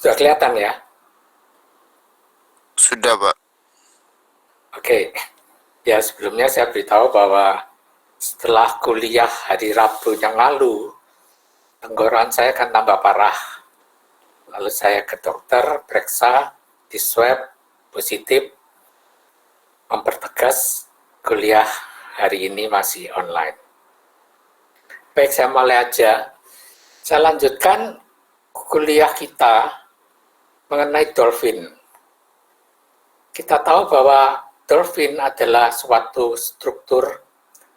Sudah kelihatan ya? Sudah, Pak. Oke. Ya, sebelumnya saya beritahu bahwa setelah kuliah hari Rabu yang lalu, tenggorokan saya kan tambah parah. Lalu saya ke dokter, periksa, di swab, positif, mempertegas kuliah hari ini masih online. Baik, saya mulai aja. Saya lanjutkan kuliah kita mengenai dolphin. Kita tahu bahwa dolphin adalah suatu struktur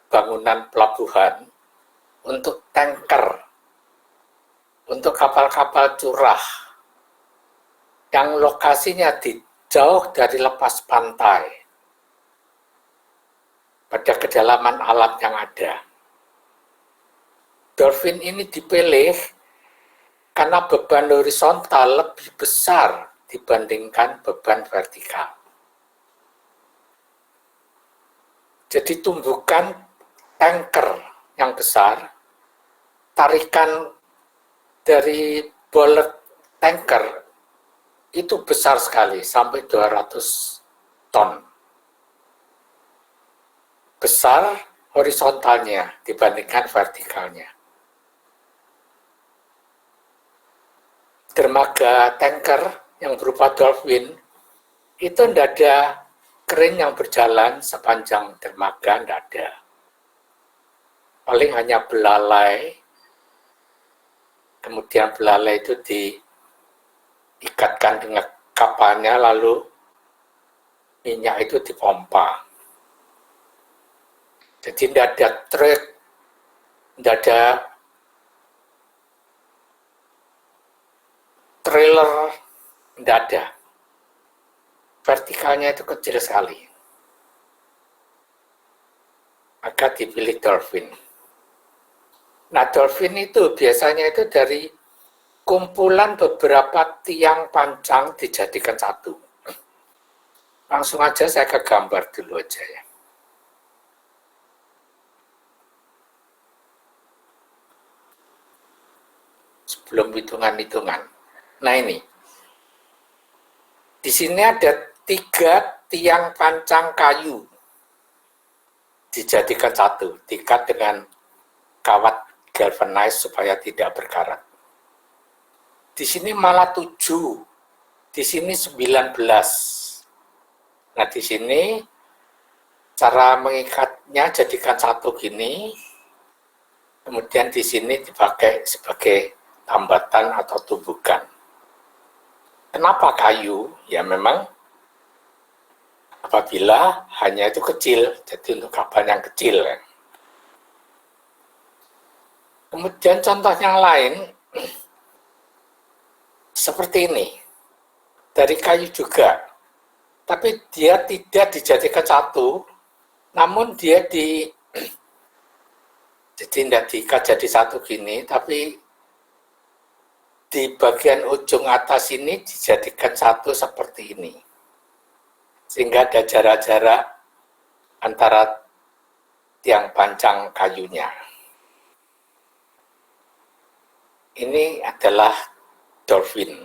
bangunan pelabuhan untuk tanker, untuk kapal-kapal curah yang lokasinya jauh dari lepas pantai pada kedalaman alam yang ada. Dolphin ini dipilih karena beban horizontal lebih besar dibandingkan beban vertikal. Jadi tumbukan tanker yang besar, tarikan dari bolet tanker itu besar sekali, sampai 200 ton. Besar horizontalnya dibandingkan vertikalnya. Dermaga tanker yang berupa dolphin itu tidak ada kren yang berjalan sepanjang dermaga, tidak ada. Paling hanya belalai, kemudian belalai itu diikatkan dengan kapalnya, lalu minyak itu dipompa. Jadi tidak ada truk, tidak ada trailer, tidak ada. Vertikalnya itu kecil sekali. Maka dipilih dolphin. Nah, dolphin itu biasanya itu dari kumpulan beberapa tiang panjang dijadikan satu. Langsung aja saya ke gambar dulu aja ya. Sebelum hitungan-hitungan. Nah ini, di sini ada 3 tiang pancang kayu dijadikan satu, diikat dengan kawat galvanized supaya tidak berkarat. Di sini malah 7, di sini 19. Nah di sini cara mengikatnya jadikan satu gini, kemudian di sini dipakai sebagai tambatan atau tumbukan. Kenapa kayu? Ya memang apabila hanya itu kecil, jadi untuk kapal yang kecil. Kemudian contoh yang lain, seperti ini, dari kayu juga, tapi dia tidak dijadikan satu, namun dia jadi tidak diikat jadi satu gini, tapi di bagian ujung atas ini dijadikan satu seperti ini. Sehingga ada jarak-jarak antara tiang panjang kayunya. Ini adalah dolphin.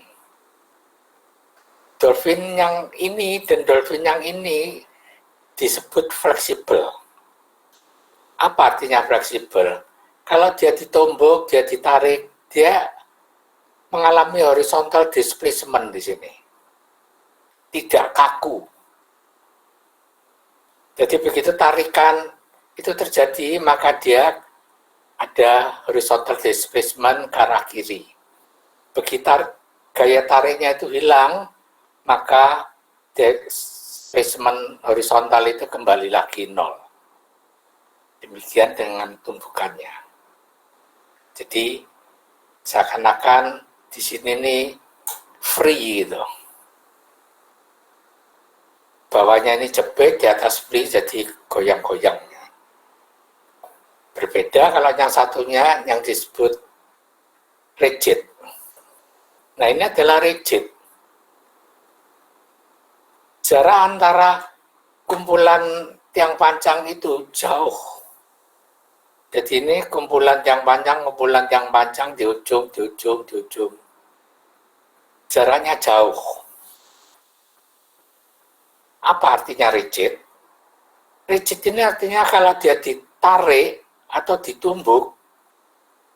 Dolphin yang ini dan dolphin yang ini disebut fleksibel. Apa artinya fleksibel? Kalau dia ditumbuk, dia ditarik, dia mengalami horizontal displacement di sini. Tidak kaku. Jadi begitu tarikan itu terjadi, maka dia ada horizontal displacement ke arah kiri. Begitu gaya tariknya itu hilang, maka displacement horizontal itu kembali lagi 0. Demikian dengan tumbukannya. Jadi seakan-akan di sini nih free gitu. Bawahnya ini jepit, di atas free jadi goyang-goyang. Berbeda kalau yang satunya yang disebut rigid. Nah ini adalah rigid. Jarak antara kumpulan tiang panjang itu jauh. Jadi ini kumpulan tiang panjang di ujung. jaraknya jauh. Apa artinya rigid? Rigid ini artinya kalau dia ditarik atau ditumbuk,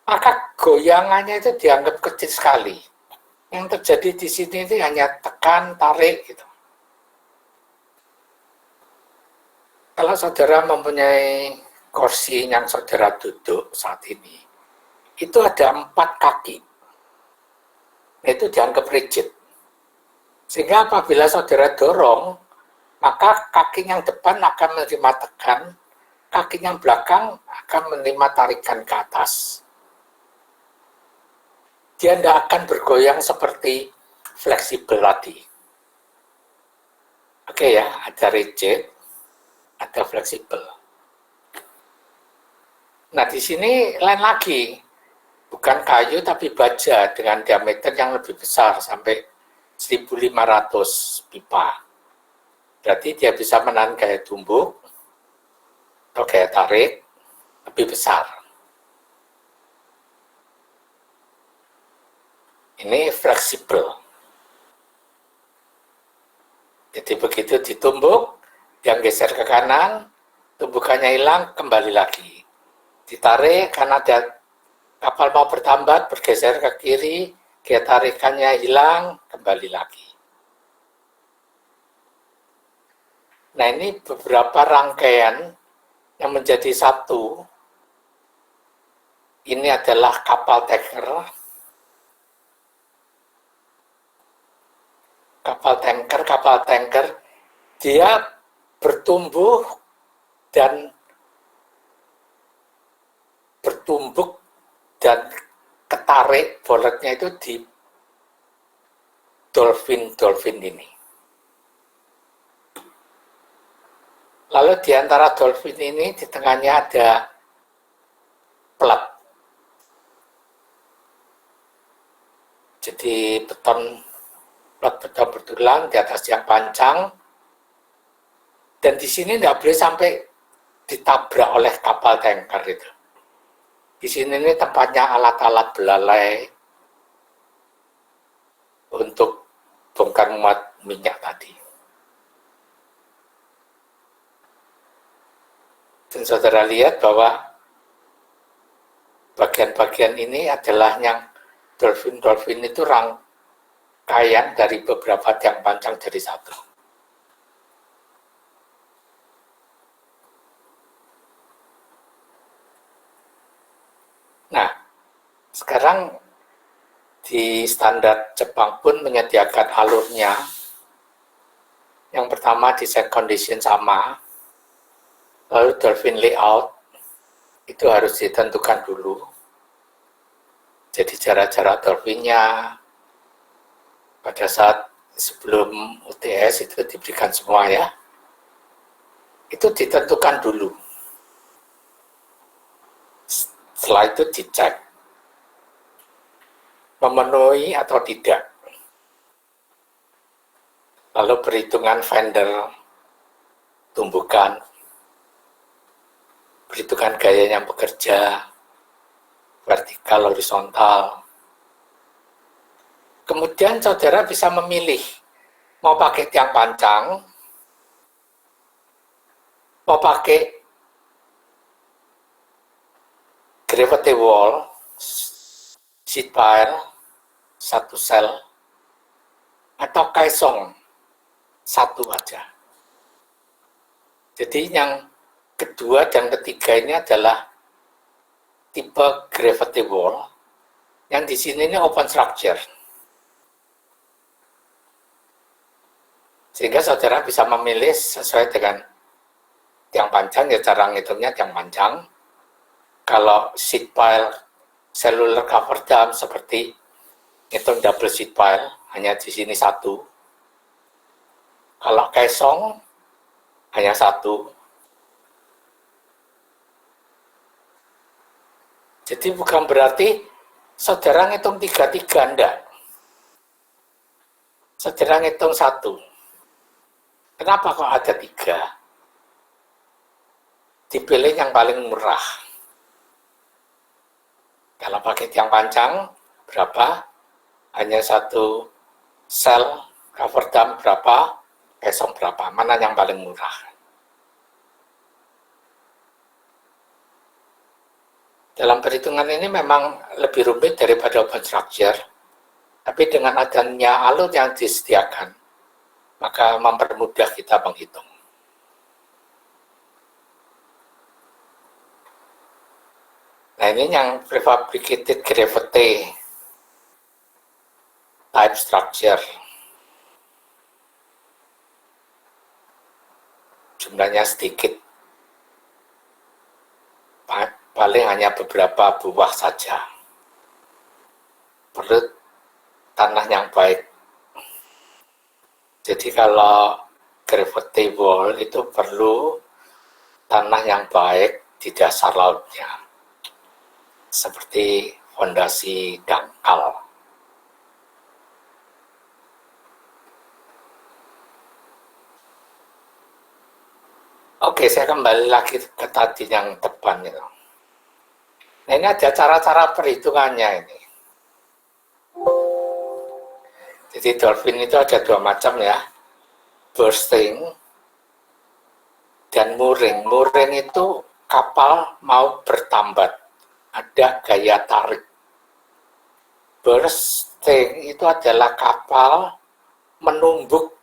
maka goyangannya itu dianggap kecil sekali. Yang terjadi di sini itu hanya tekan, tarik gitu. Kalau saudara mempunyai kursi yang saudara duduk saat ini, itu ada 4 kaki. Itu dianggap rigid. Sehingga apabila saudara dorong, maka kaki yang depan akan menerima tekan, kaki yang belakang akan menerima tarikan ke atas. Dia tidak akan bergoyang seperti fleksibel tadi. Oke ya, ada rigid, ada fleksibel. Nah, di sini lain lagi. Bukan kayu tapi baja dengan diameter yang lebih besar sampai 1.500 pipa. Berarti dia bisa menahan gaya tumbuk atau gaya tarik lebih besar. Ini fleksibel. Jadi begitu ditumbuk, yang geser ke kanan, tumbukannya hilang, kembali lagi. Ditarik karena kapal mau bertambat, bergeser ke kiri, gaya tarikannya hilang, kembali lagi. Nah, ini beberapa rangkaian yang menjadi satu. Ini adalah kapal tanker. Kapal tanker, dia bertumbuh dan bertumbuk dan ketarik boletnya itu di dolphin ini. Lalu di antara dolphin ini di tengahnya ada plat. Jadi plat beton bertulang di atas yang panjang, dan di sini tidak boleh sampai ditabrak oleh kapal tanker itu. Di sini ini tempatnya alat-alat belalai untuk bongkar muat minyak tadi. Dan saudara lihat bahwa bagian-bagian ini adalah yang dolphin itu rangkaian dari beberapa tiang panjang jadi satu. Nah, sekarang di standar Jepang pun menyediakan alurnya. Yang pertama desain condition sama, lalu dolphin layout itu harus ditentukan dulu. Jadi jarak-jarak dolphinnya pada saat sebelum UTS itu diberikan semua ya. Itu ditentukan dulu. Setelah itu dicek memenuhi atau tidak. Lalu perhitungan fender, tumbukan, perhitungan gaya yang bekerja, vertikal, horizontal. Kemudian saudara bisa memilih mau pakai tiang panjang, mau pakai gravity wall, sheet pile, satu sel, atau kaisong, satu aja. Jadi yang kedua dan ketiga ini adalah tipe gravity wall, yang di sini ini open structure. Sehingga saudara bisa memilih sesuai dengan tiang panjang, ya cara ngitungnya tiang panjang. Kalau sheet pile cellular cover dam seperti ngitung double sheet pile, hanya di sini satu. Kalau kaisong hanya satu. Jadi bukan berarti saudara ngitung 3-3, enggak. Saudara ngitung satu. Kenapa kok ada 3? Dipilih yang paling murah. Kalau pakai tiang panjang, berapa? Hanya 1 sel cover dam berapa, besok berapa, mana yang paling murah. Dalam perhitungan ini memang lebih rumit daripada open structure, tapi dengan adanya alur yang disediakan, maka mempermudah kita menghitung. Nah, ini yang prefabricated gravity type structure. Jumlahnya sedikit, paling hanya beberapa buah saja. Perlu tanah yang baik. Jadi kalau gravity wall itu perlu tanah yang baik di dasar lautnya, seperti fondasi dangkal. Oke, saya kembali lagi ke tadi yang depan itu. Nah, ini ada cara-cara perhitungannya ini. Jadi dolphin itu ada dua macam ya, bursting dan mooring. Mooring itu kapal mau bertambat, ada gaya tarik. Bursting itu adalah kapal menumbuk.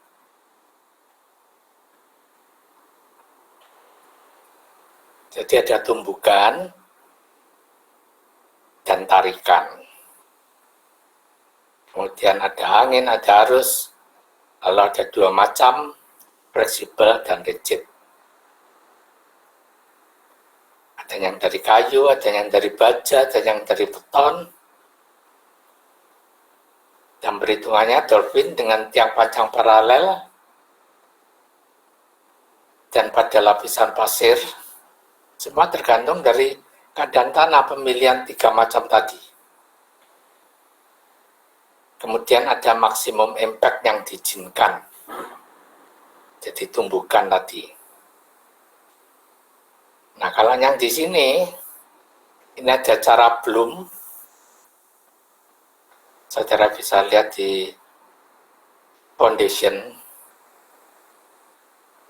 Jadi ada tumbukan dan tarikan. Kemudian ada angin, ada arus. Lalu ada dua macam, fleksibel dan rigid. Ada yang dari kayu, ada yang dari baja, ada yang dari beton. Dan perhitungannya dolphin dengan tiang panjang paralel dan pada lapisan pasir, semua tergantung dari keadaan tanah pemilihan tiga macam tadi. Kemudian ada maksimum impact yang diizinkan. Jadi tumbukan tadi. Nah, kalau yang di sini, ini ada cara bloom. Saudara bisa lihat di foundation,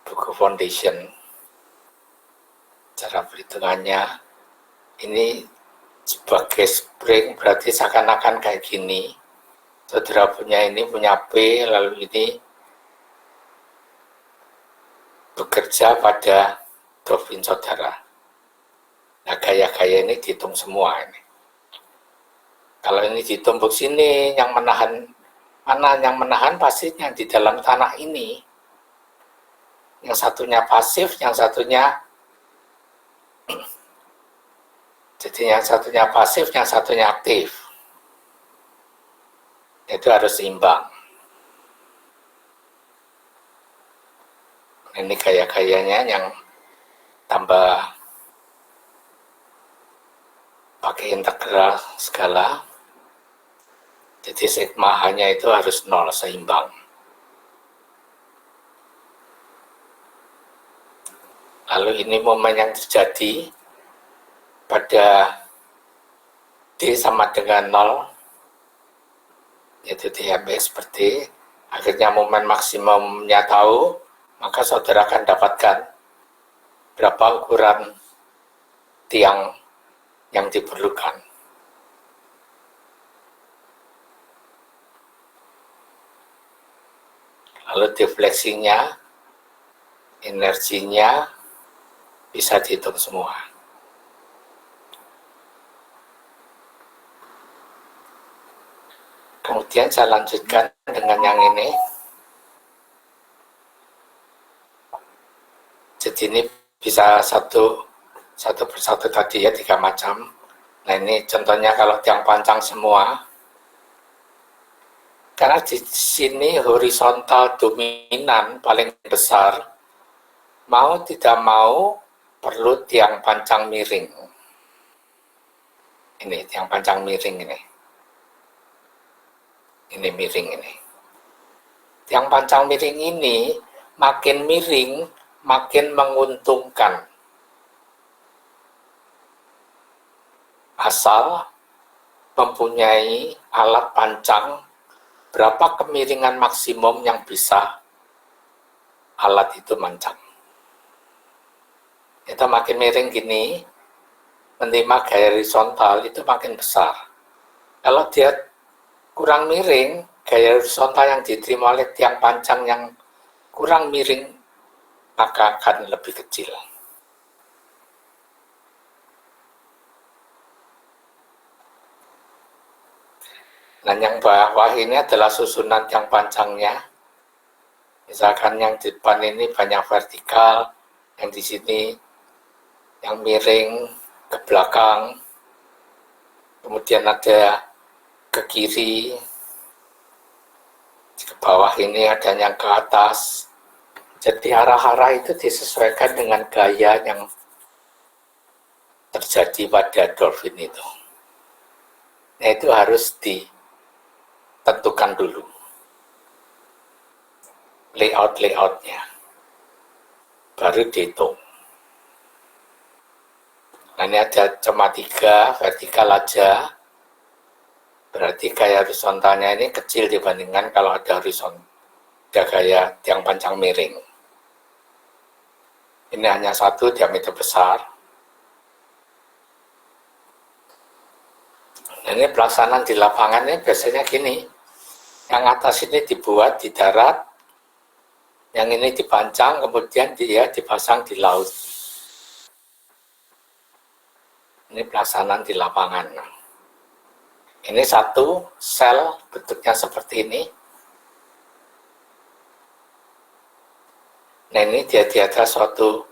buku foundation. Cara perhitungannya, ini sebagai spring berarti seakan-akan kayak gini. Saudara punya ini, punya P, lalu ini bekerja pada dolphin saudara. Nah, gaya-gaya ini dihitung semua ini. Kalau ini ditumbuk sini, yang menahan, mana yang menahan pasti yang di dalam tanah ini. Yang satunya pasif, yang satunya jadi yang satunya pasif, yang satunya aktif. Itu harus seimbang. Ini gaya-gayanya yang tambah pakai integral skala. Jadi sigma hanya itu harus 0, seimbang. Lalu ini momen yang terjadi pada D sama dengan 0, yaitu dmx per D. Akhirnya momen maksimumnya tahu, maka saudara akan dapatkan berapa ukuran tiang yang diperlukan. Lalu defleksinya, energinya bisa dihitung semua. Kemudian saya lanjutkan dengan yang ini. Jadi ini bisa satu persatu tadi ya, 3 macam. Nah, ini contohnya kalau tiang panjang semua. Karena di sini horizontal dominan paling besar, mau tidak mau perlu tiang panjang miring. Ini tiang panjang miring ini. Ini miring ini. Tiang panjang miring ini makin miring, makin menguntungkan. Asal mempunyai alat panjang berapa kemiringan maksimum yang bisa alat itu mancang. Itu makin miring gini, menerima gaya horizontal itu makin besar. Kalau dia kurang miring, gaya horizontal yang diterima oleh tiang pancang yang kurang miring, maka akan lebih kecil. Dan yang bawah ini adalah susunan tiang pancangnya. Misalkan yang di depan ini banyak vertikal, yang di sini yang miring ke belakang, kemudian ada ke kiri, ke bawah ini ada yang ke atas. Jadi arah-arah itu disesuaikan dengan gaya yang terjadi pada dolphin itu. Nah, itu harus ditentukan dulu layout-layoutnya, baru dihitung. Nah, ini ada cuma 3 vertikal aja, berarti gaya horizontalnya ini kecil dibandingkan kalau ada gaya tiang pancang miring. Ini hanya 1 diameter besar. Nah, ini pelaksanaan di lapangan ini biasanya gini, yang atas ini dibuat di darat, yang ini dipancang, kemudian dia dipasang di laut. Ini pelaksanaan di lapangan. Ini 1 sel bentuknya seperti ini. Nah, ini dia di atas suatu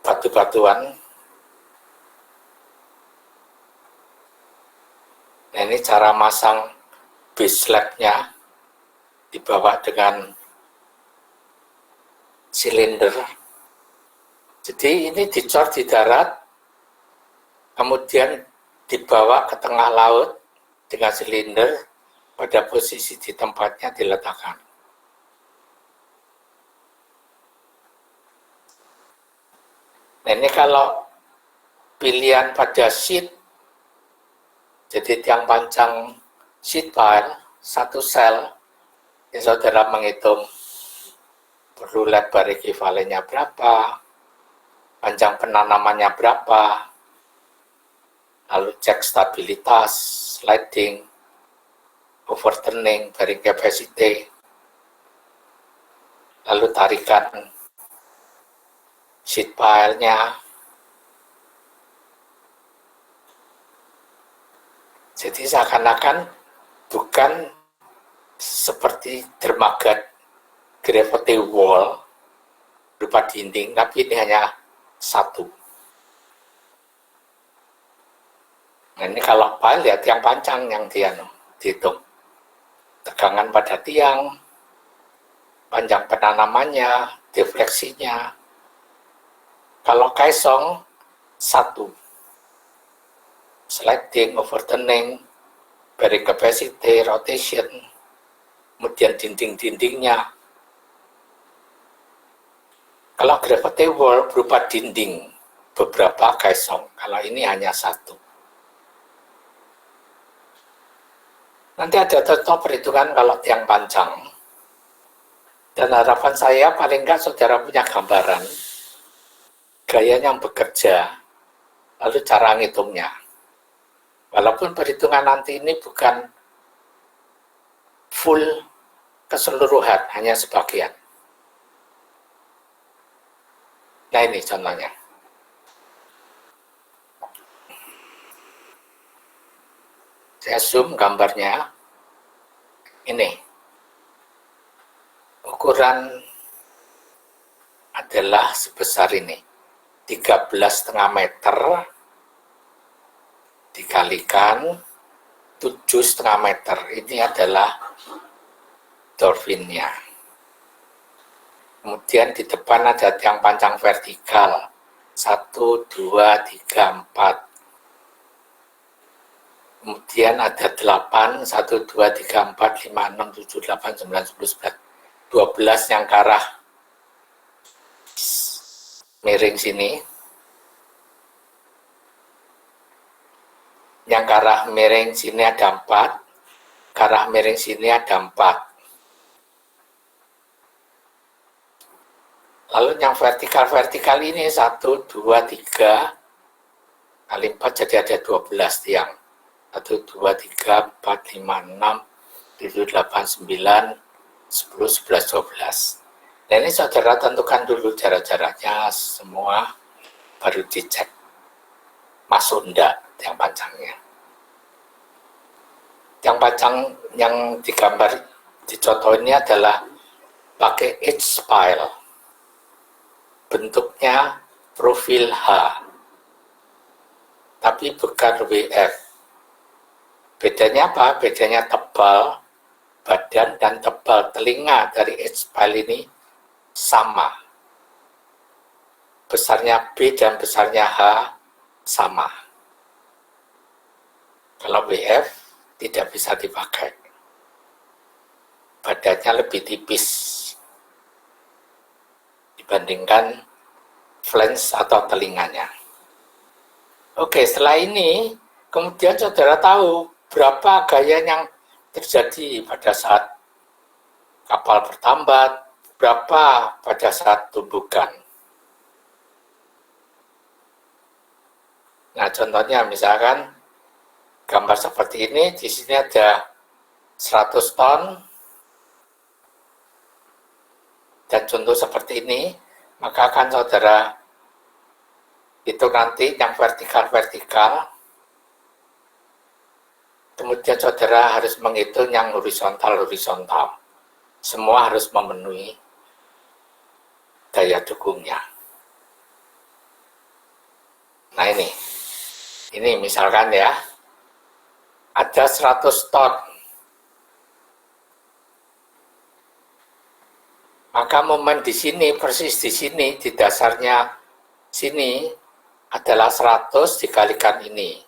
batu-batuan. Nah, ini cara masang base slab-nya, dibawa dengan silinder. Jadi ini dicor di darat, kemudian dibawa ke tengah laut dengan silinder, pada posisi di tempatnya diletakkan. Nah, ini kalau pilihan pada sheet, jadi tiang pancang sheet pile, 1 sel, ya saudara menghitung perlu lebar ekivalennya berapa, panjang penanamannya berapa, lalu cek stabilitas, sliding, overturning, bearing capacity, lalu tarikan sheet pile-nya. Jadi seakan-akan bukan seperti dermaga gravity wall berupa dinding, tapi ini hanya 1. Nah, ini kalau pile ya tiang pancang yang dihitung. Tegangan pada tiang, panjang penanamannya, defleksinya. Kalau kaisong, 1. Sliding, overturning, bearing capacity, rotation, kemudian dinding-dindingnya. Kalau gravity wall berupa dinding, beberapa kaisong. Kalau ini hanya 1. Nanti ada contoh perhitungan kalau tiang pancang. Dan harapan saya paling enggak saudara punya gambaran gaya yang bekerja, lalu cara ngitungnya. Walaupun perhitungan nanti ini bukan full keseluruhan, hanya sebagian. Nah, ini contohnya. Saya zoom gambarnya. Ini. Ukuran adalah sebesar ini. 13,5 meter dikalikan 7,5 meter. Ini adalah dolphinnya. Kemudian di depan ada tiang pancang vertikal. 1, 2, 3, 4. Kemudian ada 8, 1, 2, 3, 4, 5, 6, 7, 8, 9, 10, 11. 12 yang ke arah miring sini. Yang ke arah miring sini ada 4. ke arah miring sini ada 4. Lalu yang vertikal ini 1, 2, 3 kali 4 jadi ada 12 tiang. 1, 2, 3, 4, 5, 6, 7, 8, 9, 10, 11, 12. Nah ini saudara tentukan dulu jarak-jaraknya semua, baru dicek masuk enggak tiang panjangnya. Tiang panjang yang digambar di contoh ini adalah pakai H-spile. Bentuknya profil H, tapi bukan WF. Bedanya apa? Bedanya tebal badan dan tebal telinga dari H-spile ini sama. Besarnya B dan besarnya H sama. Kalau WF tidak bisa dipakai. Badannya lebih tipis dibandingkan flange atau telinganya. Oke, setelah ini kemudian saudara tahu berapa gaya yang terjadi pada saat kapal bertambat, berapa pada saat tumbukan. Nah, contohnya misalkan gambar seperti ini, di sini ada 100 ton, dan contoh seperti ini, maka akan saudara itu nanti yang vertikal-vertikal, kemudian saudara harus menghitung yang horizontal-horizontal. Semua harus memenuhi daya dukungnya. Nah ini misalkan ya, ada 100 ton. Maka momen di sini, persis di sini, di dasarnya sini adalah 100 dikalikan ini.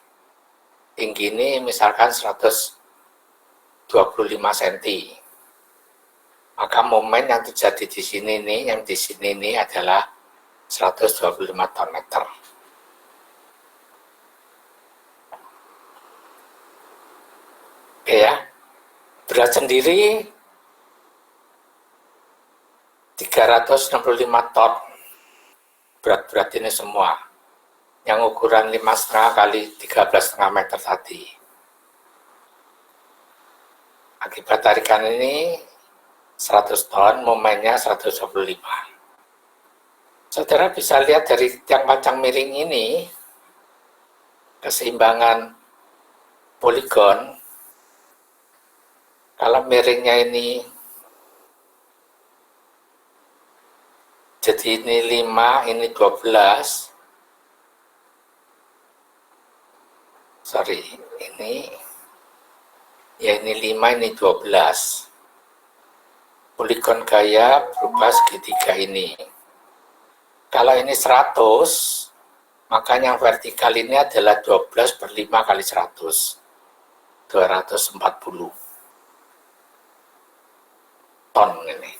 Tinggi ini misalkan 125 cm. Maka momen yang terjadi di sini nih, yang di sini ini adalah 125 ton meter. Oke ya, berat sendiri 365 ton. Berat-berat ini semua. Yang ukuran 5,5 kali 13,5 meter tadi. Akibat tarikan ini 100 ton, momennya 125. Saudara bisa lihat dari tiang panjang miring ini, keseimbangan poligon. Kalau miringnya ini jadi ini 5, ini 12. Sorry, ini 5, ini 12. Poligon gaya berubah segitiga ini. Kalau ini 100, maka yang vertikal ini adalah 12 per 5 kali 100. 240 ton ini.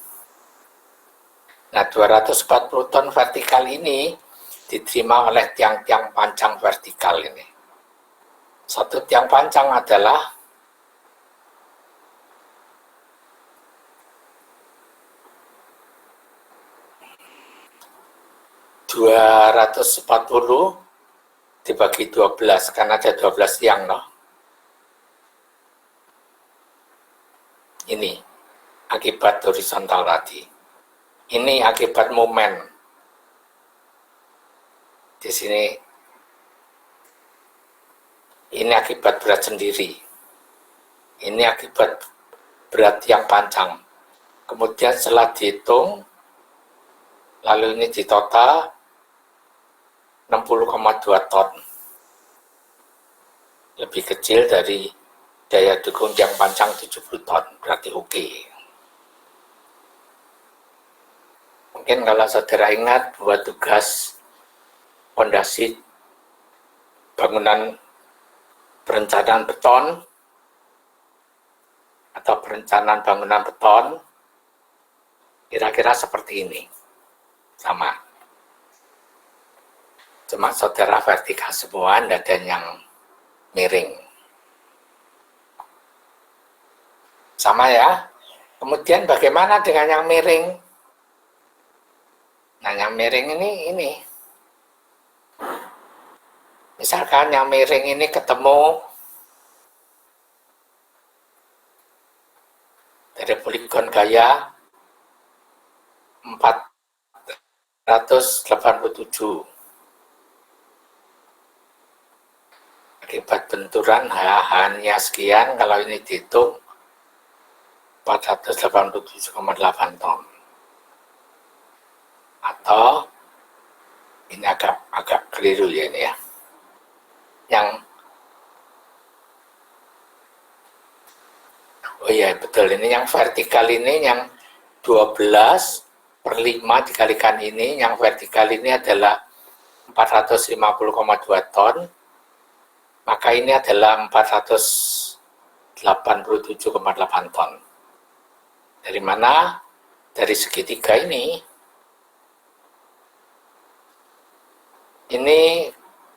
Nah, 240 ton vertikal ini diterima oleh tiang-tiang panjang vertikal ini. Satu tiang panjang adalah 240 dibagi 12, karena ada 12 tiang, no? Ini akibat horizontal tadi. Ini akibat momen. Di sini ini akibat berat sendiri. Ini akibat berat yang panjang. Kemudian setelah dihitung, lalu ini ditotal 60,2 ton. Lebih kecil dari daya dukung yang panjang 70 ton, berarti oke. Mungkin kalau saudara ingat buat tugas fondasi bangunan perencanaan beton atau perencanaan bangunan beton, kira-kira seperti ini. Sama. Cuma saudara vertikal semua, tidak ada yang miring. Sama ya. Kemudian bagaimana dengan yang miring? Nah, yang miring ini. Misalkan yang miring ini ketemu dari poligon gaya 487. Akibat benturan hanya sekian, kalau ini dihitung 487,8 ton. Atau ini agak keliru ya ini ya. Oh iya betul, ini yang vertikal ini yang 12/5 dikalikan ini, yang vertikal ini adalah 450,2 ton, maka ini adalah 487,8 ton. Dari mana? Dari segitiga ini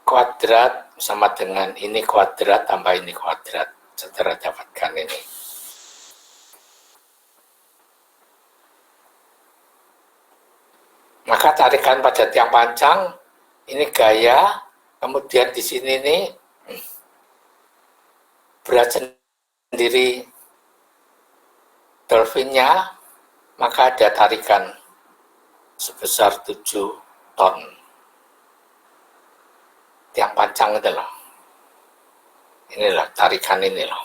kuadrat sama dengan ini kuadrat tambah ini kuadrat. Saudara dapatkan ini. Maka tarikan pada tiang panjang ini gaya, kemudian di sini nih berat sendiri dolphinnya, maka ada tarikan sebesar 7 ton. Tiang panjang itu loh. Inilah tarikan ini loh.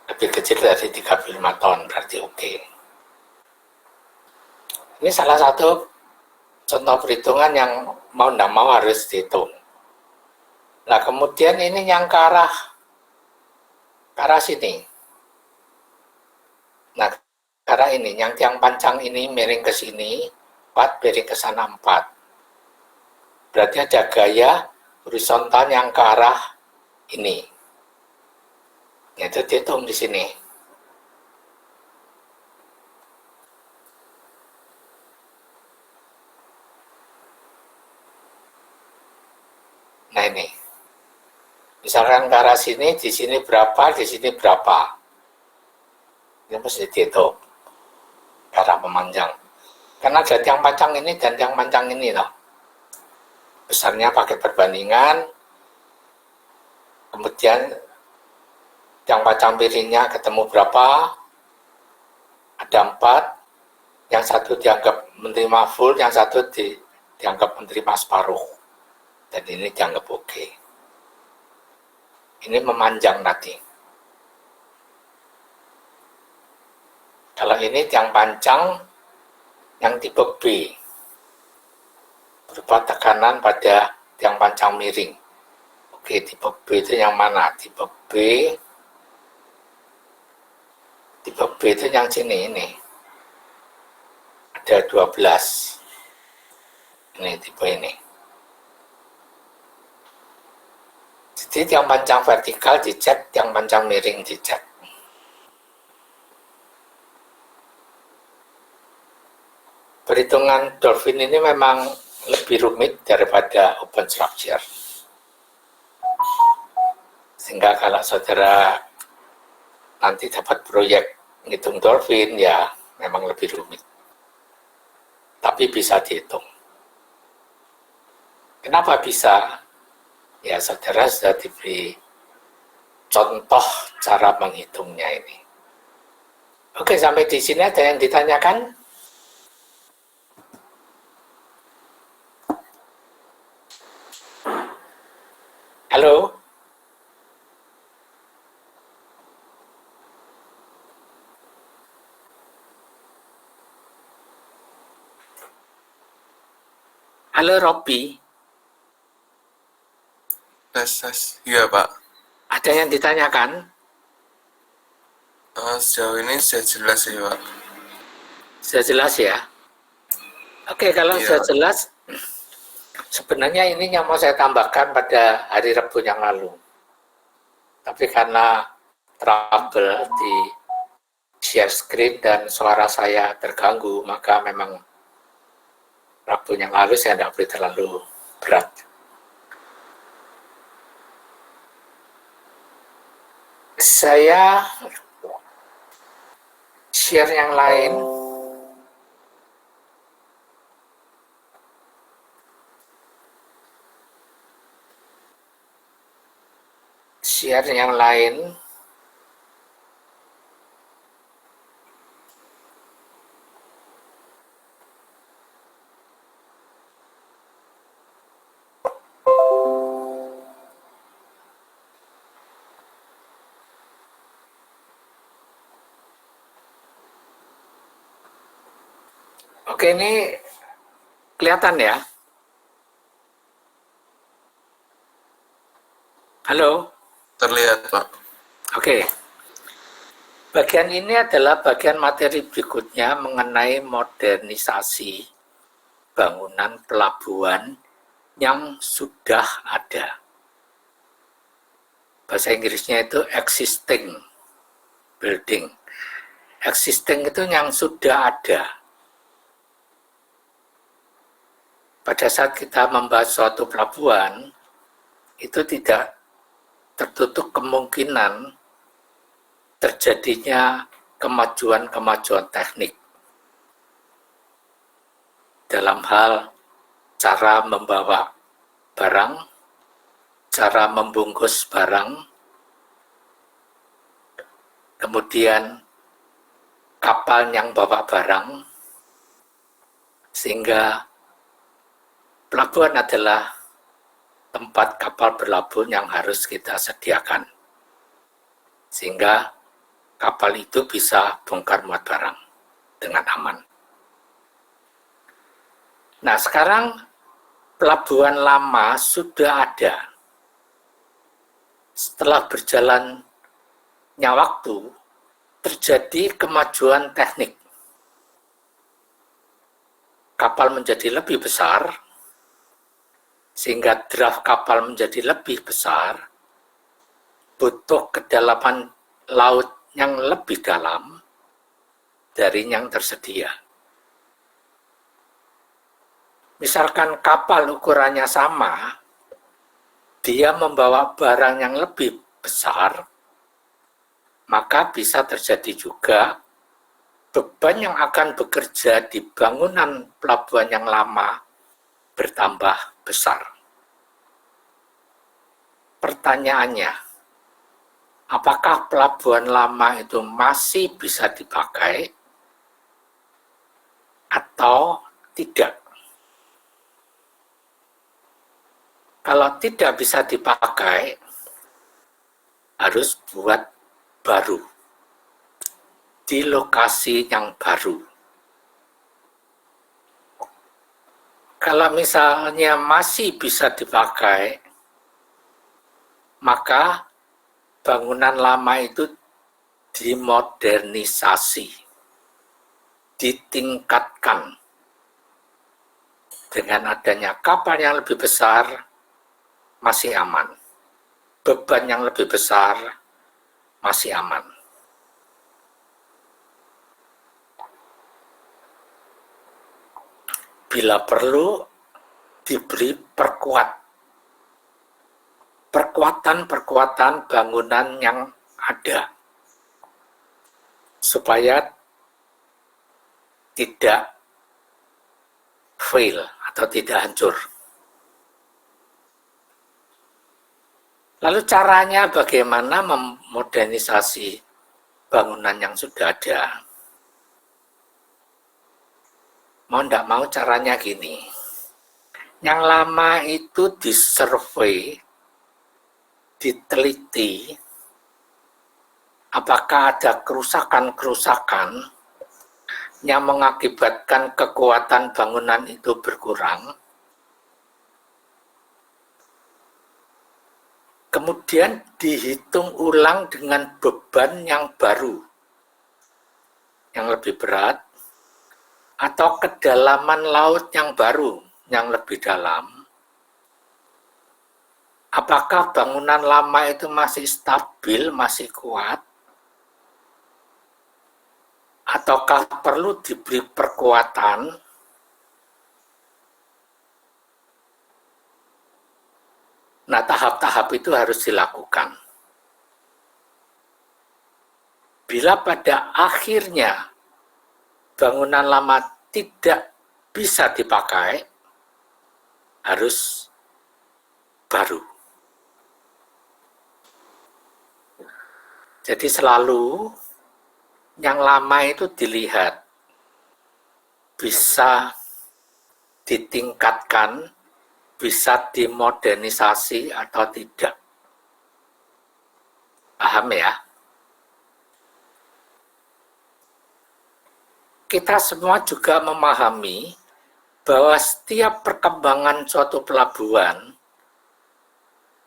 Lebih kecil dari 35 ton, berarti oke. Ini salah satu contoh perhitungan yang mau tidak mau harus dihitung. Nah kemudian ini yang ke arah sini. Nah ke arah ini, yang tiang panjang ini miring ke sini, 4 miring ke sana 4. Berarti ada gaya horizontal yang ke arah ini. Itu dihitung di sini. Nah ini, misalkan ke arah sini, di sini berapa, di sini berapa. Ini mesti dihitung ke arah memanjang. Karena ada tiang panjang ini dan tiang panjang ini loh. Besarnya pakai perbandingan, kemudian tiang panjang miringnya ketemu berapa, ada 4, yang satu dianggap menerima full, yang satu dianggap menerima separuh. Dan ini dianggap oke. Ini memanjang tadi. Kalau ini tiang panjang yang tipe B, berupa tekanan pada tiang panjang miring. Oke, tipe B itu yang mana? Tipe B itu yang sini ini. Ada 12. Ini tipe ini. Jadi tiang panjang vertikal dicek, tiang panjang miring dicek. Perhitungan dolphin ini memang lebih rumit daripada open structure. Sehingga kalau saudara nanti dapat proyek ngitung dolphin, ya memang lebih rumit. Tapi bisa dihitung. Kenapa bisa? Ya saudara sudah diberi contoh cara menghitungnya ini. Oke, sampai di sini ada yang ditanyakan? Halo? Halo Robby? Tes. Iya, Pak. Ada yang ditanyakan? Sejauh ini sudah jelas ya, Pak. Sudah jelas ya? Oke, kalau Iya. sudah jelas, sebenarnya ini yang mau saya tambahkan pada hari Rabu yang lalu. Tapi karena trouble di share screen dan suara saya terganggu, maka memang Rabu yang lalu saya tidak beri terlalu berat. Saya share yang lain. Share yang lain. Oke, ini kelihatan ya? Halo? Terlihat, Pak. Oke. Bagian ini adalah bagian materi berikutnya mengenai modernisasi bangunan pelabuhan yang sudah ada. Bahasa Inggrisnya itu existing building. Existing itu yang sudah ada. Pada saat kita membahas suatu pelabuhan, itu tidak tertutup kemungkinan terjadinya kemajuan-kemajuan teknik dalam hal cara membawa barang, cara membungkus barang, kemudian kapal yang bawa barang, sehingga pelabuhan adalah tempat kapal berlabuh yang harus kita sediakan, sehingga kapal itu bisa bongkar muat barang dengan aman. Nah, sekarang pelabuhan lama sudah ada. Setelah berjalannya waktu, terjadi kemajuan teknik. Kapal menjadi lebih besar, sehingga draft kapal menjadi lebih besar, butuh kedalaman laut yang lebih dalam dari yang tersedia. Misalkan kapal ukurannya sama, dia membawa barang yang lebih besar, maka bisa terjadi juga beban yang akan bekerja di bangunan pelabuhan yang lama bertambah besar. Pertanyaannya, apakah pelabuhan lama itu masih bisa dipakai atau tidak? Kalau tidak bisa dipakai, harus buat baru di lokasi yang baru. Kalau misalnya masih bisa dipakai, maka bangunan lama itu dimodernisasi, ditingkatkan. Dengan adanya kapal yang lebih besar, masih aman. Beban yang lebih besar, masih aman. Bila perlu, diberi perkuatan bangunan yang ada, supaya tidak fail atau tidak hancur. Lalu caranya bagaimana memodernisasi bangunan yang sudah ada? Mau tidak mau caranya gini. Yang lama itu disurvei, diteliti, apakah ada kerusakan-kerusakan yang mengakibatkan kekuatan bangunan itu berkurang. Kemudian dihitung ulang dengan beban yang baru, yang lebih berat, atau kedalaman laut yang baru, yang lebih dalam. Apakah bangunan lama itu masih stabil, masih kuat, ataukah perlu diberi perkuatan? Nah, tahap-tahap itu harus dilakukan. Bila pada akhirnya bangunan lama tidak bisa dipakai, harus baru. Jadi selalu yang lama itu dilihat, bisa ditingkatkan, bisa dimodernisasi atau tidak. Paham ya? Kita semua juga memahami bahwa setiap perkembangan suatu pelabuhan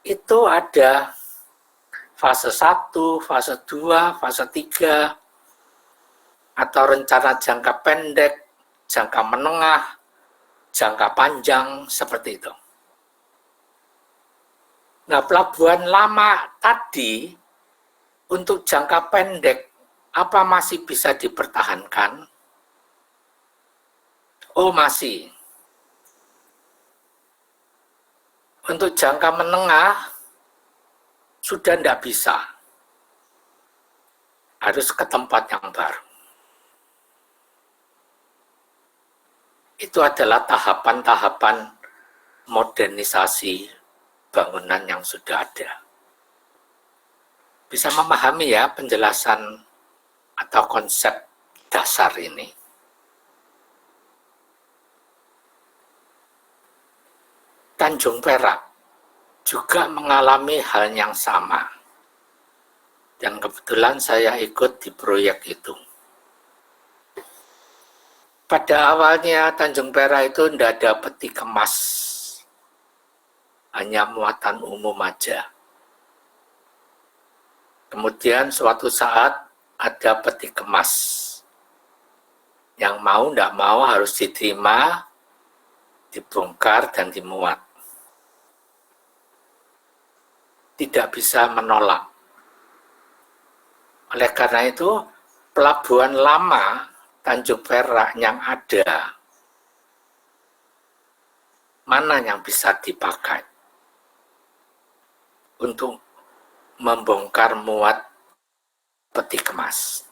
itu ada fase 1, fase 2, fase 3, atau rencana jangka pendek, jangka menengah, jangka panjang, seperti itu. Nah, pelabuhan lama tadi untuk jangka pendek, apa masih bisa dipertahankan? Oh, masih. Untuk jangka menengah, sudah tidak bisa. Harus ke tempat yang baru. Itu adalah tahapan-tahapan modernisasi bangunan yang sudah ada. Bisa memahami ya penjelasan atau konsep dasar ini? Tanjung Perak juga mengalami hal yang sama. Dan kebetulan saya ikut di proyek itu. Pada awalnya Tanjung Perak itu tidak ada peti kemas. Hanya muatan umum aja. Kemudian suatu saat ada peti kemas. Yang mau tidak mau harus diterima, dibongkar dan dimuat. Tidak bisa menolak. Oleh karena itu, pelabuhan lama Tanjung Perak yang ada, mana yang bisa dipakai untuk membongkar muat peti kemas?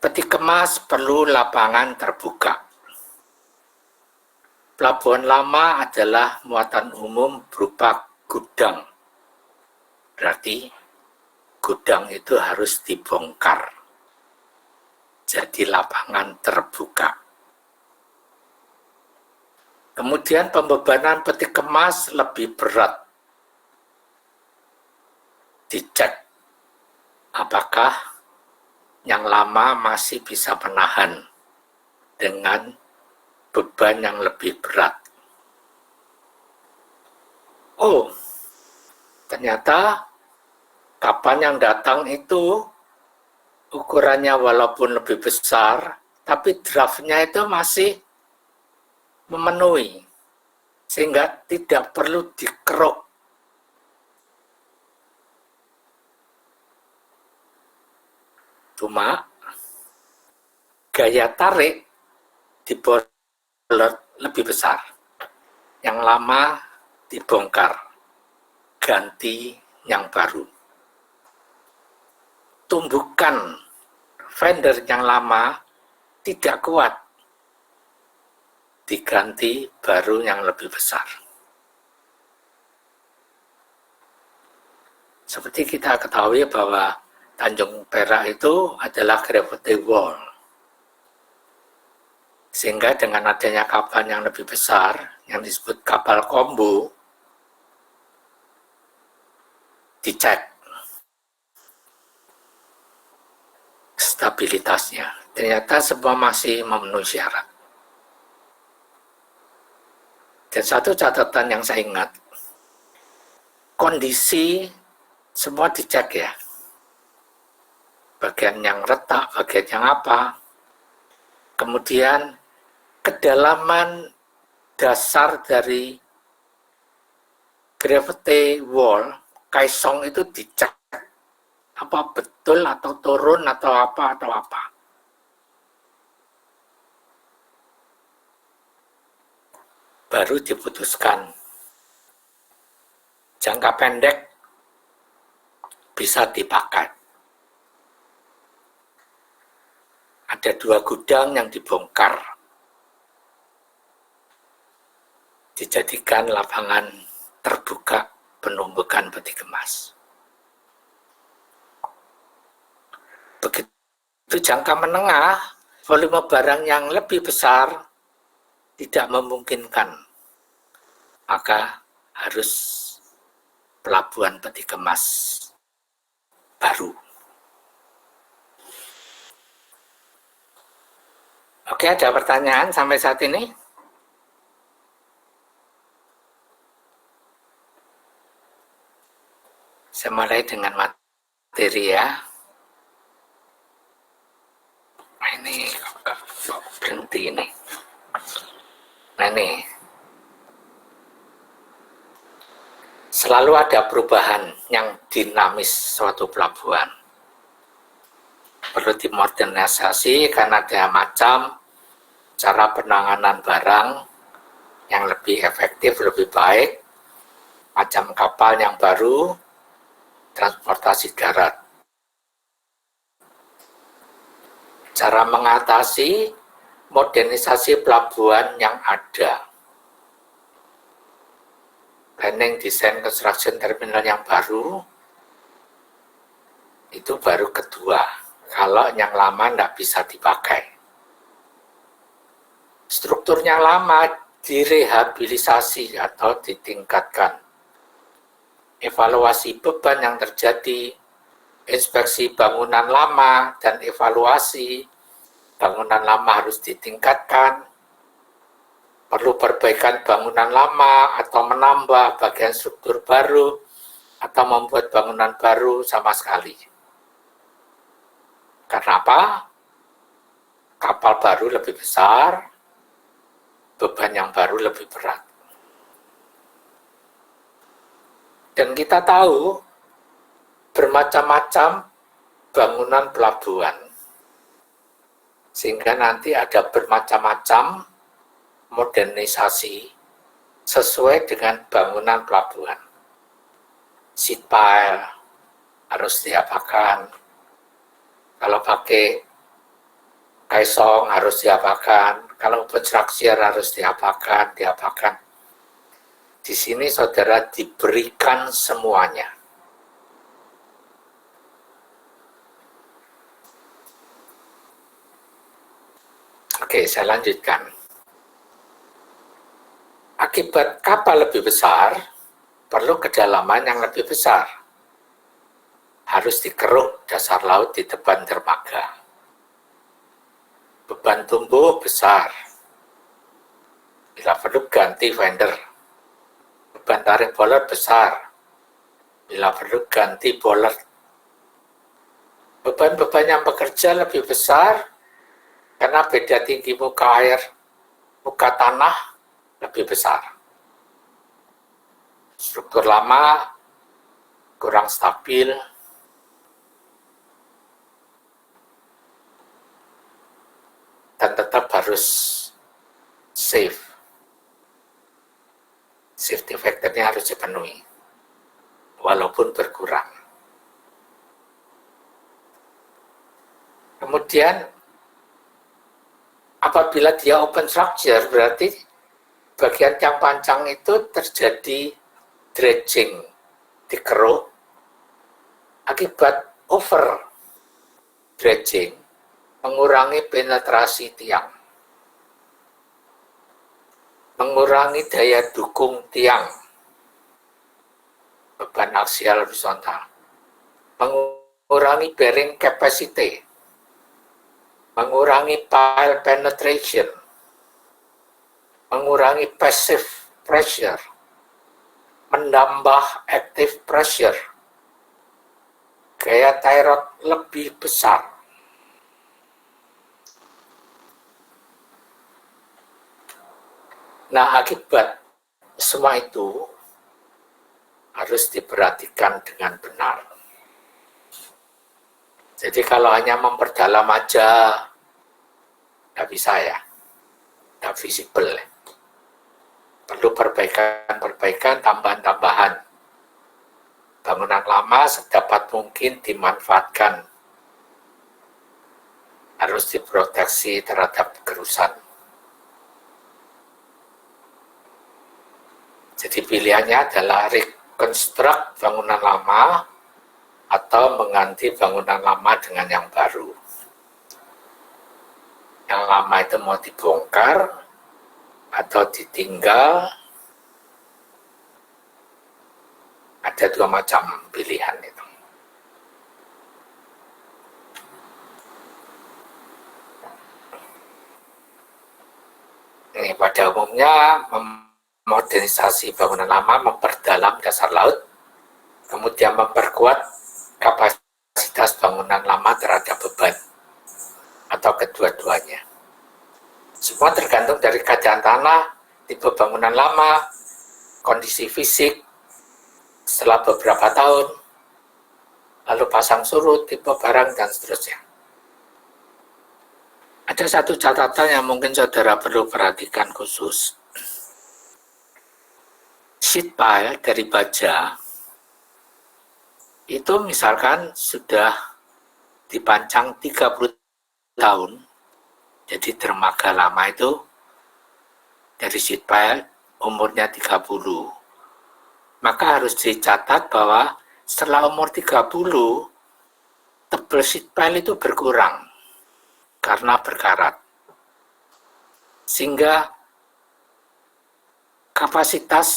Peti kemas perlu lapangan terbuka. Pelabuhan lama adalah muatan umum berupa gudang. Berarti gudang itu harus dibongkar. Jadi lapangan terbuka. Kemudian pembebanan peti kemas lebih berat. Dicek apakah yang lama masih bisa menahan dengan beban yang lebih berat. Oh, ternyata kapal yang datang itu ukurannya walaupun lebih besar, tapi draftnya itu masih memenuhi, sehingga tidak perlu dikeruk. Cuma gaya tarik dibuat lebih besar. Yang lama dibongkar, ganti yang baru. Tumbukan fender yang lama tidak kuat, diganti baru yang lebih besar. Seperti kita ketahui bahwa Tanjung Perak itu adalah gravity wall. Sehingga dengan adanya kapal yang lebih besar, yang disebut kapal kombo, dicek stabilitasnya. Ternyata semua masih memenuhi syarat. Dan satu catatan yang saya ingat, kondisi semua dicek ya. Bagian yang retak, bagian yang apa. Kemudian kedalaman dasar dari gravity wall, kaisong itu dicek. Apa betul atau turun atau apa. Baru diputuskan. Jangka pendek bisa dipakai. Ada 2 gudang yang dibongkar, dijadikan lapangan terbuka penumbukan peti kemas. Begitu jangka menengah, volume barang yang lebih besar tidak memungkinkan, maka harus pelabuhan peti kemas baru. Oke, ada pertanyaan sampai saat ini? Saya mulai dengan materi ya. Nah, ini berhenti ini. Nah ini. Selalu ada perubahan yang dinamis suatu pelabuhan. Perlu dimodernisasi karena ada macam cara penanganan barang yang lebih efektif, lebih baik, macam kapal yang baru, transportasi darat. Cara mengatasi modernisasi pelabuhan yang ada. Planning, desain, construction terminal yang baru, itu baru kedua. Kalau yang lama tidak bisa dipakai. Strukturnya lama direhabilitasi atau ditingkatkan. Evaluasi beban yang terjadi, inspeksi bangunan lama, dan evaluasi bangunan lama harus ditingkatkan. Perlu perbaikan bangunan lama atau menambah bagian struktur baru atau membuat bangunan baru sama sekali. Karena apa? Kapal baru lebih besar, beban yang baru lebih berat. Dan kita tahu bermacam-macam bangunan pelabuhan. Sehingga nanti ada bermacam-macam modernisasi sesuai dengan bangunan pelabuhan. Seat pile harus diapakan. Kalau pakai kaisong harus diapakan. Kalau open structure harus diapakan. Di sini saudara diberikan semuanya. Oke, saya lanjutkan. Akibat kapal lebih besar, perlu kedalaman yang lebih besar. Harus dikeruk dasar laut di depan dermaga. Beban tumbuh besar. Bila perlu ganti fender. Beban tarik bolet besar. Bila perlu ganti bolet. Beban-beban yang bekerja lebih besar karena beda tinggi muka air, muka tanah lebih besar. Struktur lama kurang stabil. Dan tetap harus safe. Safety factor-nya harus dipenuhi. Walaupun berkurang. Kemudian, apabila dia open structure, berarti bagian yang panjang itu terjadi dredging, dikeruk, akibat over dredging, mengurangi penetrasi tiang, mengurangi daya dukung tiang, beban aksial horizontal, mengurangi bearing capacity, mengurangi pile penetration, mengurangi passive pressure, menambah active pressure, gaya tie rod lebih besar. Nah, akibat semua itu harus diperhatikan dengan benar. Jadi kalau hanya memperdalam aja, nggak bisa ya, nggak visible. Perlu perbaikan-perbaikan, tambahan-tambahan. bangunan lama sedapat mungkin dimanfaatkan. Harus diproteksi terhadap kerusakan. Jadi pilihannya adalah rekonstruk bangunan lama atau mengganti bangunan lama dengan yang baru. Yang lama itu mau dibongkar atau ditinggal. Ada dua macam pilihan itu. Ini pada umumnya memodernisasi bangunan lama, memperdalam dasar laut, kemudian memperkuat kapasitas bangunan lama terhadap beban, atau kedua-duanya. Semua tergantung dari keadaan tanah, tipe bangunan lama, kondisi fisik setelah beberapa tahun, lalu pasang surut, tipe barang, dan seterusnya. Ada satu catatan yang mungkin saudara perlu perhatikan khusus. Sheet pile dari baja, itu misalkan sudah dipancang 30 tahun, jadi dermaga lama itu dari sheet pile umurnya 30, maka harus dicatat bahwa setelah umur 30, tebal sheet pile itu berkurang karena berkarat. Sehingga kapasitas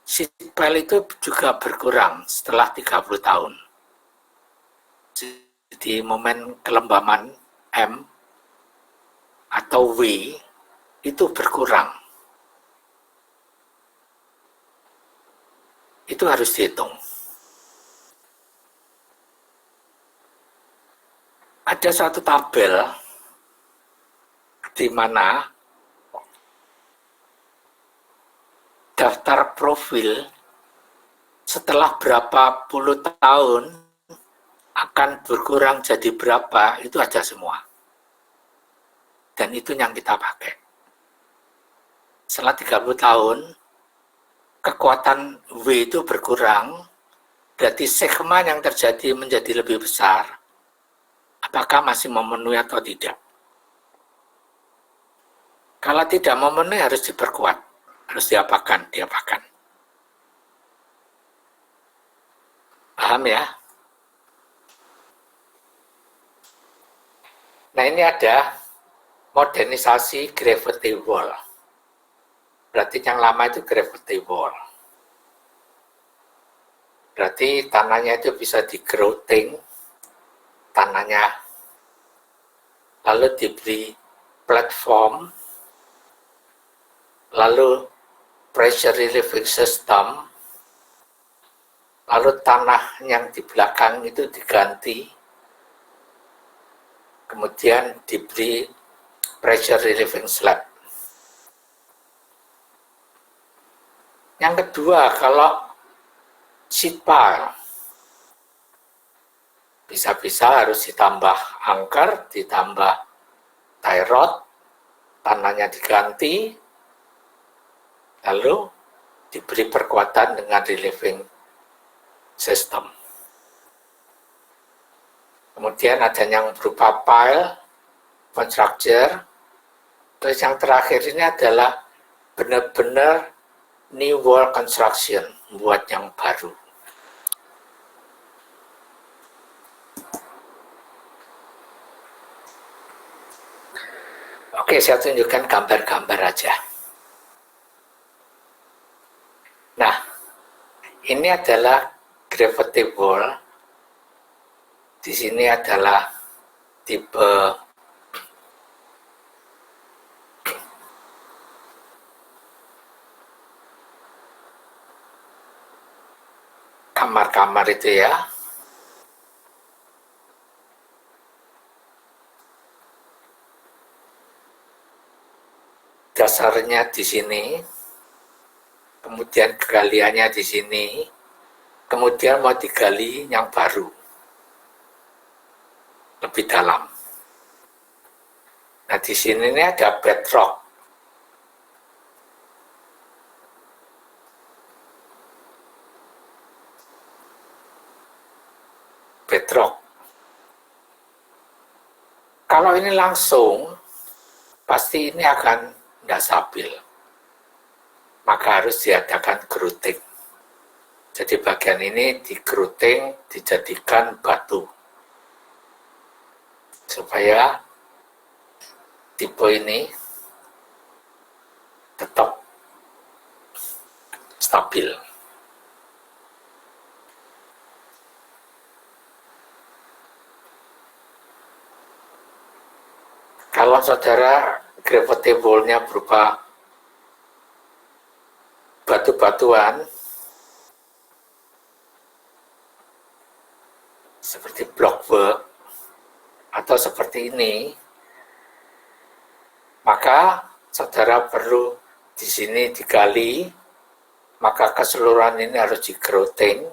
sheet pile itu juga berkurang setelah 30 tahun. Jadi momen kelembaman M atau W itu berkurang. Itu harus dihitung. Ada suatu tabel di mana daftar profil setelah berapa puluh tahun akan berkurang jadi berapa, itu ada semua. Dan itu yang kita pakai. Setelah 30 tahun, kekuatan W itu berkurang, berarti segmen yang terjadi menjadi lebih besar. Apakah masih memenuhi atau tidak? Kalau tidak memenuhi harus diperkuat, harus diapakan. Paham ya? Nah, ini ada modernisasi gravity wall. Berarti yang lama itu gravity wall. Berarti tanahnya itu bisa di-grouting, tanahnya, lalu diberi platform, lalu pressure relieving system, lalu tanah yang di belakang itu diganti, kemudian diberi pressure relieving slab. Yang kedua, kalau sheet pile, bisa-bisa harus ditambah anchor, ditambah tie rod, tanahnya diganti, lalu diberi perkuatan dengan relieving system. Kemudian ada yang berupa pile, constructor, terus yang terakhir ini adalah benar-benar new wall construction, buat yang baru. Oke, saya tunjukkan gambar-gambar aja. Nah, ini adalah gravity wall. Di sini adalah tipe kamar-kamar itu ya. Dasarnya di sini, kemudian galiannya di sini, kemudian mau digali yang baru, lebih dalam. Nah, di sini ini ada bedrock. bedrock. Kalau ini langsung, pasti ini akan tidak stabil. Maka harus diadakan grouting. Jadi bagian ini di-grouting, dijadikan batu. Supaya tipe ini tetap stabil. Kalau saudara gravity wall-nya berupa batu-batuan, seperti blockwork, atau seperti ini, maka saudara perlu di sini digali, maka keseluruhan ini harus di-grouting.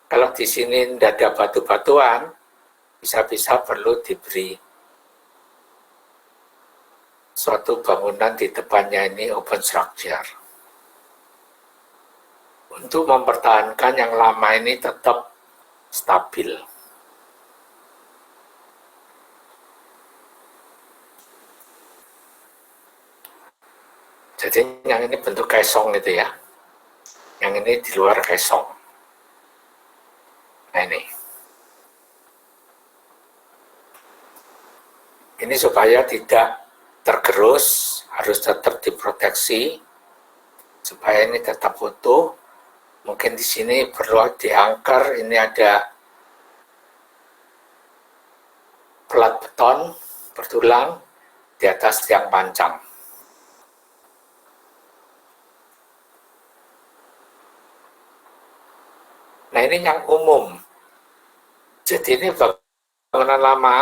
Kalau di sini tidak ada batu-batuan, bisa-bisa perlu diberi suatu bangunan di depannya ini open structure. Untuk mempertahankan yang lama ini tetap stabil. Jadi yang ini bentuk kesong itu ya. Yang ini di luar kesong. Nah ini. Ini supaya tidak tergerus, harus tetap diproteksi supaya ini tetap utuh. Mungkin di sini perlu diangker, ini ada pelat beton bertulang di atas tiang pancang. Nah ini yang umum. Jadi ini bangunan lama.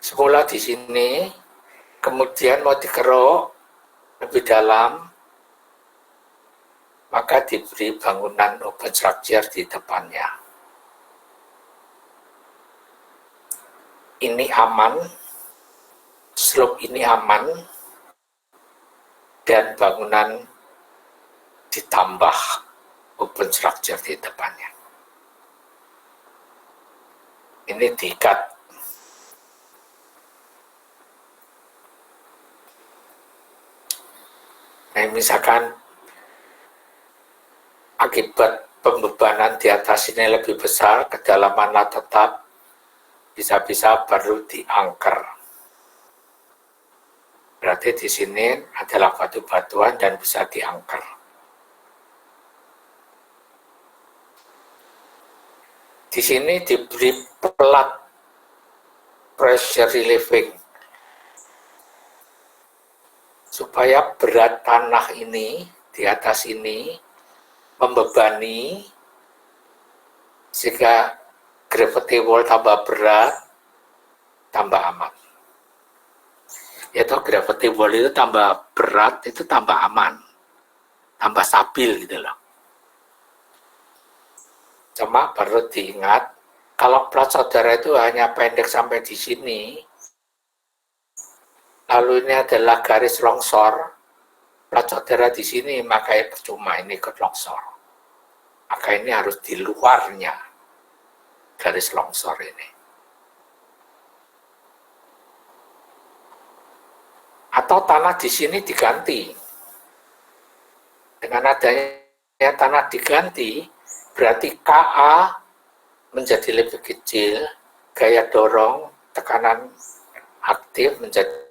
Semula di sini, kemudian mau dikeruk lebih dalam, maka diberi bangunan open structure di depannya. Ini aman, slope ini aman, dan bangunan ditambah open structure di depannya. Ini diikat. Nah, misalkan akibat pembebanan di atas ini lebih besar, kedalamannya tetap, bisa-bisa perlu diangker. Berarti di sini adalah batu-batuan dan bisa diangker. Di sini diberi pelat pressure relieving supaya berat tanah ini di atas ini membebani sehingga gravity wall tambah berat, tambah aman. Yaitu gravity wall itu tambah berat, itu tambah aman, tambah stabil gitu loh. Cuma perlu diingat, kalau plat saudara itu hanya pendek sampai di sini, lalu ini adalah garis longsor, plat saudara di sini, maka percuma ini ikut longsor. Maka ini harus di luarnya garis longsor ini. Atau tanah di sini diganti. Dengan adanya tanah diganti, berarti KA menjadi lebih kecil, gaya dorong, tekanan aktif menjadi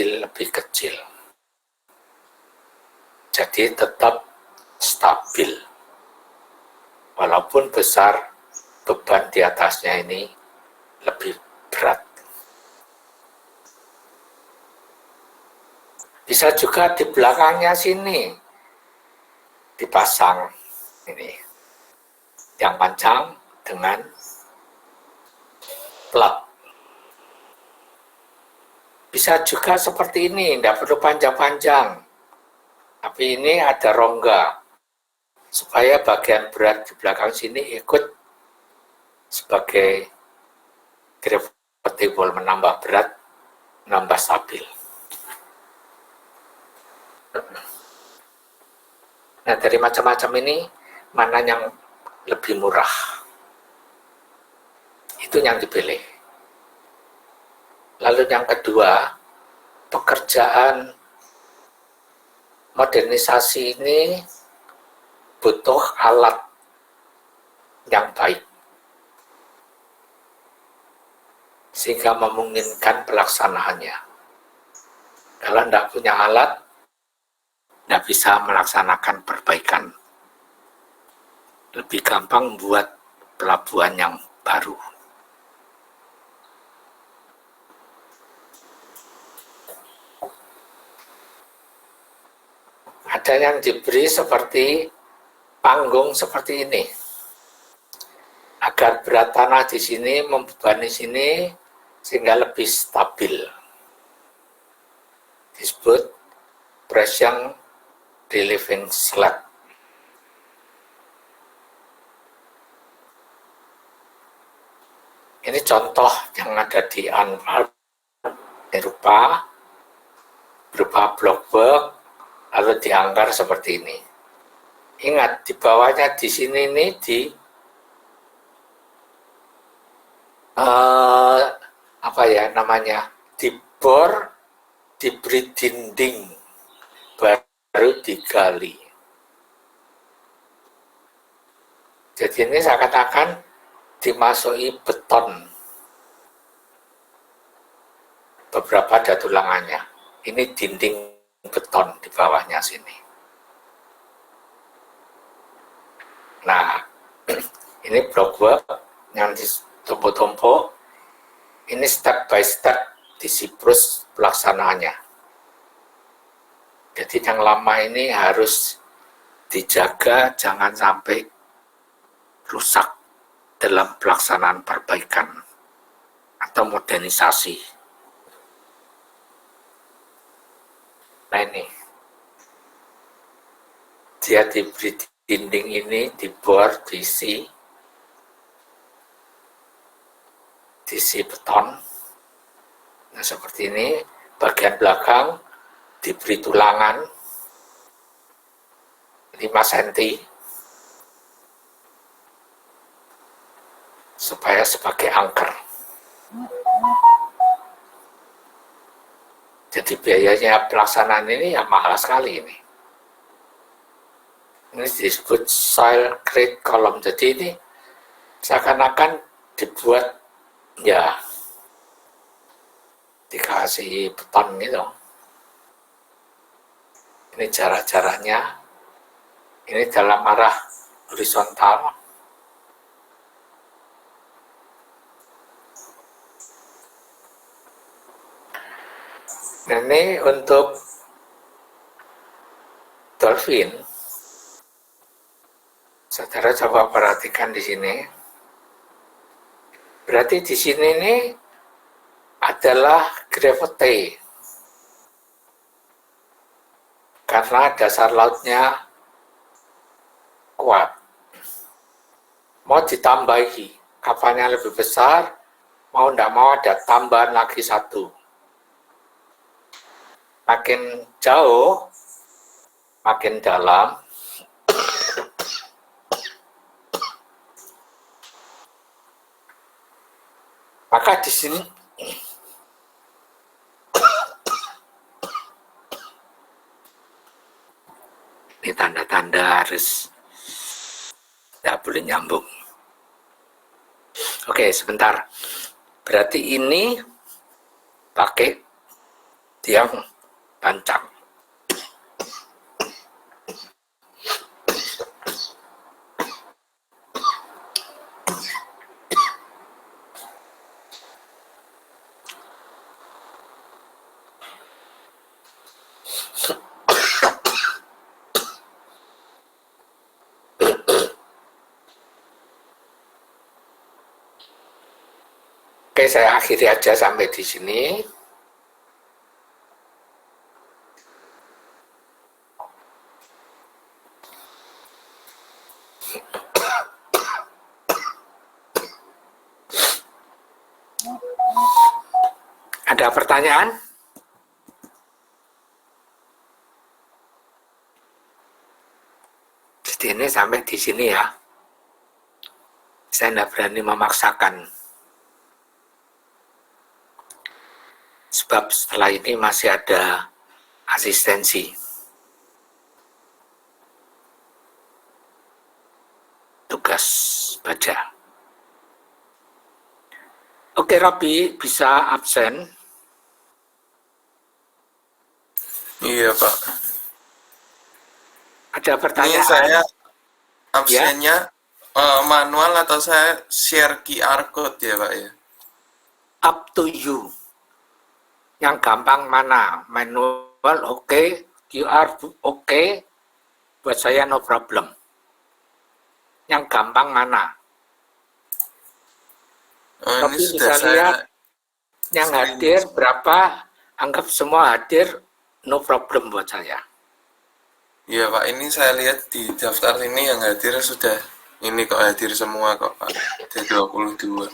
lebih kecil. Jadi tetap stabil. Walaupun besar, beban di atasnya ini lebih berat. Bisa juga di belakangnya sini dipasang ini yang panjang dengan plat. Bisa juga seperti ini, tidak perlu panjang-panjang. Tapi ini ada rongga, supaya bagian berat di belakang sini ikut sebagai gravity wall, menambah berat, menambah stabil. Nah, dari macam-macam ini, mana yang lebih murah. Itu yang dipilih. Lalu yang kedua, pekerjaan modernisasi ini butuh alat yang baik, sehingga memungkinkan pelaksanaannya. Kalau tidak punya alat, tidak bisa melaksanakan perbaikan. Lebih gampang membuat pelabuhan yang baru. Ada yang diberi seperti panggung seperti ini, agar berat tanah di sini membebani sini sehingga lebih stabil. Disebut pressure relieving slab. Ini contoh yang ada di Anwar, Eropa, berupa block-work, lalu diangkar seperti ini. Ingat, di bawahnya di sini ini dibor, diberi dinding, baru digali. Jadi ini saya katakan dimasuki beton beberapa ada tulangannya. Ini dinding beton di bawahnya sini. Nah, ini blockwork yang ditumpuk-tumpuk. Ini step by step di siklus pelaksanaannya. Jadi yang lama ini harus dijaga jangan sampai rusak dalam pelaksanaan perbaikan atau modernisasi. Nah ini, dia diberi dinding ini, dibor, diisi beton. Nah seperti ini, bagian belakang diberi tulangan 5 cm supaya sebagai angker. Jadi biayanya pelaksanaan ini ya mahal sekali ini. Ini disebut soil grade column. Jadi ini seakan-akan dibuat ya dikasih beton gitu. Ini jarak-jaraknya. Ini dalam arah horizontal. Ini untuk dolphin. Saudara coba perhatikan di sini. Berarti di sini ini adalah gravity. Karena dasar lautnya kuat. Mau ditambahi, kapalnya lebih besar, mau tidak mau ada tambahan lagi satu. Makin jauh, makin dalam, maka di sini ini tanda-tanda harus tidak boleh nyambung. Oke, sebentar. Berarti ini pakai tiang tancap. Oke, saya akhiri aja sampai di sini. Ada pertanyaan? Jadi ini sampai di sini ya. Saya tidak berani memaksakan. Sebab setelah ini masih ada asistensi. Tugas baca. Oke, Robi, bisa absen? Iya, Pak. Ada Ini pertanyaan? saya absennya manual atau saya share QR code ya, Pak ya? Up to you. Yang gampang mana? Manual oke, QR oke, buat saya no problem. Yang gampang mana? Oh, ini Tapi sudah bisa saya lihat yang screen. hadir berapa, anggap semua hadir, no problem buat saya. Iya, Pak. Ini saya lihat di daftar ini yang hadir sudah ini kok hadir semua kok, Pak. Ada 22.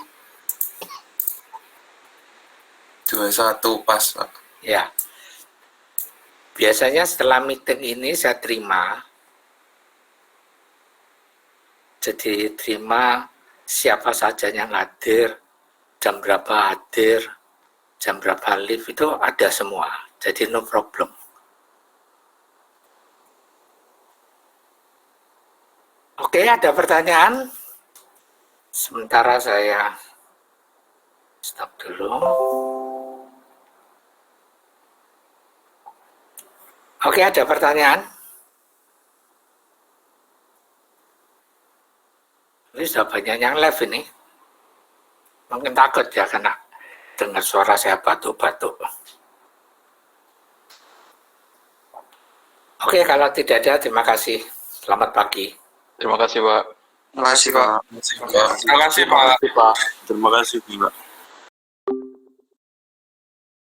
21 pas, Pak. Ya, biasanya setelah meeting ini saya terima, jadi terima siapa saja yang hadir, jam berapa hadir, jam berapa live, itu ada semua, jadi no problem. Oke, ada pertanyaan? Sementara saya stop dulu. Oke, ada pertanyaan? Ini sudah banyak yang live ini. Mungkin takut ya karena dengar suara saya batuk-batuk. Oke, kalau tidak ada, terima kasih. Selamat pagi. Terima kasih, Pak. Terima kasih, Pak. Terima kasih, Pak. Terima kasih, Pak.